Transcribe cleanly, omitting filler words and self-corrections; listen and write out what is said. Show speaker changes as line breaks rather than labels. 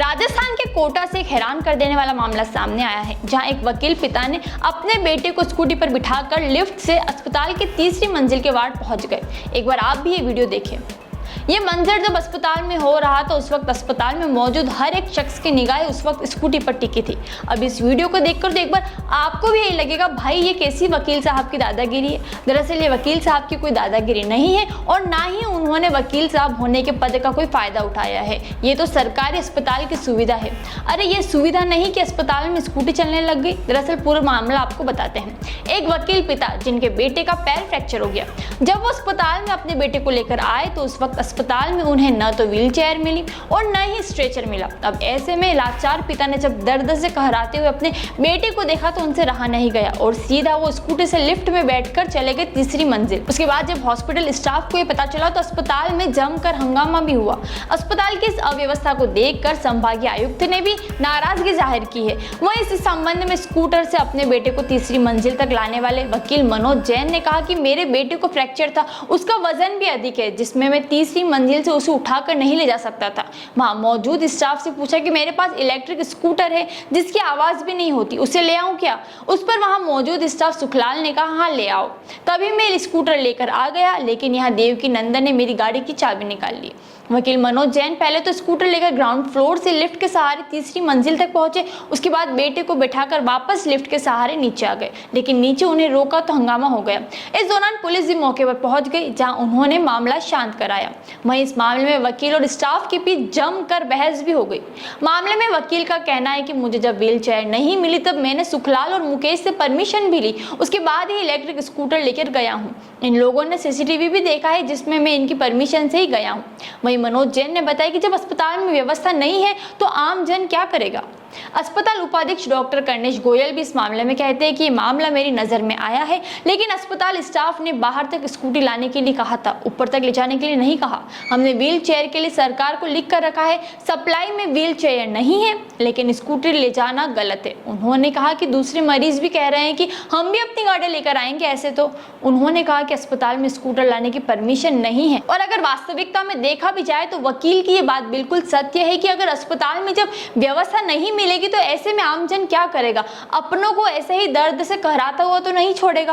राजस्थान के कोटा से एक हैरान कर देने वाला मामला सामने आया है, जहां एक वकील पिता ने अपने बेटे को स्कूटी पर बिठाकर लिफ्ट से अस्पताल की तीसरी मंजिल के वार्ड पहुंच गए। एक बार आप भी ये वीडियो देखें। ये मंजर जब अस्पताल में हो रहा था, उस वक्त अस्पताल में मौजूद हर एक शख्स की निगाहें उस वक्त स्कूटी पर टिकी थी। अब इस वीडियो को देखकर तो एक बार आपको भी यही लगेगा, भाई ये कैसी वकील साहब की दादागिरी है। दरअसल ये वकील साहब की कोई दादागिरी नहीं है और ना ही उन्होंने वकील साहब होने के पद का कोई फायदा उठाया है। ये तो सरकारी अस्पताल की सुविधा है। अरे ये सुविधा नहीं कि अस्पताल में स्कूटी चलने लग गई। दरअसल पूरा मामला आपको बताते हैं। एक वकील पिता जिनके बेटे का पैर फ्रैक्चर हो गया, जब वो अस्पताल में अपने बेटे को लेकर आए तो उस वक्त अस्पताल में उन्हें न तो व्हील चेयर मिली और न ही स्ट्रेचर मिला। अब ऐसे में लाचार पिता ने जब दर्द से कहराते हुए अपने बेटे को देखा तो उनसे रहा नहीं गया और सीधा वो स्कूटी से लिफ्ट में बैठकर चले गए तीसरी मंजिल। उसके बाद जब हॉस्पिटल स्टाफ को ये पता चला तो अस्पताल में जमकर हंगामा भी हुआ। अस्पताल की इस अव्यवस्था को देखकर संभागीय आयुक्त ने भी नाराजगी जाहिर की है। वहीं इस संबंध में स्कूटर से अपने बेटे को तीसरी मंजिल तक लाने वाले वकील मनोज जैन ने कहा कि मेरे बेटे को फ्रैक्चर था, उसका वजन भी अधिक है, जिसमें मैं तीसरी मंजिल से उसे उठाकर नहीं ले जा सकता था। वहां मौजूद स्टाफ से पूछा कि मेरे पास इलेक्ट्रिक स्कूटर है जिसकी आवाज भी नहीं होती, उसे ले आऊं क्या? उस पर वहां मौजूद स्टाफ सुखलाल ने कहा हाँ ले आओ। तभी मैं स्कूटर लेकर आ गया, लेकिन यहाँ देवकी नंदन ने मेरी गाड़ी की चाबी निकाल ली। वकील मनोज जैन पहले तो स्कूटर लेकर ग्राउंड फ्लोर से लिफ्ट के सहारे तीसरी मंजिल तक पहुंचे, उसके बाद बेटे को बिठाकर वापस लिफ्ट के सहारे नीचे आ गए, लेकिन नीचे उन्हें रोका तो हंगामा हो गया। इस दौरान पुलिस भी मौके पर पहुंच गई, जहां उन्होंने मामला शांत कराया। वहीं इस मामले में वकील और स्टाफ के बीच जमकर बहस भी हो गई। मामले में वकील का कहना है कि मुझे जब व्हील चेयर नहीं मिली तब मैंने सुखलाल और मुकेश से परमिशन भी ली, उसके बाद ही इलेक्ट्रिक स्कूटर लेकर गया हूँ। इन लोगों ने सीसीटीवी भी देखा है जिसमें मैं इनकी परमिशन से ही गया हूँ। वहीं मनोज जैन ने बताया कि जब अस्पताल में व्यवस्था नहीं है तो आम जन क्या करेगा। अस्पताल उपाधीक्षक डॉक्टर कर्णेश गोयल भी इस मामले में कहते हैं कि ये मामला मेरी नजर में आया है, लेकिन अस्पताल स्टाफ ने बाहर तक स्कूटी लाने के लिए कहा था, ऊपर तक ले जाने के लिए नहीं कहा। हमने व्हील चेयर के लिए सरकार को लिख कर रखा है, सप्लाई में व्हील चेयर नहीं है, लेकिन स्कूटी ले जाना गलत है। उन्होंने कहा कि दूसरे मरीज भी कह रहे हैं कि हम भी अपनी गाड़ी लेकर आएंगे। ऐसे तो उन्होंने कहा कि अस्पताल में स्कूटर लाने की परमिशन नहीं है। और अगर वास्तविकता में देखा भी जाए तो वकील की ये बात बिल्कुल सत्य है कि अगर अस्पताल में जब व्यवस्था नहीं मिलेगी तो ऐसे में आमजन क्या करेगा? अपनों को ऐसे ही दर्द से कहराता हुआ तो नहीं छोड़ेगा।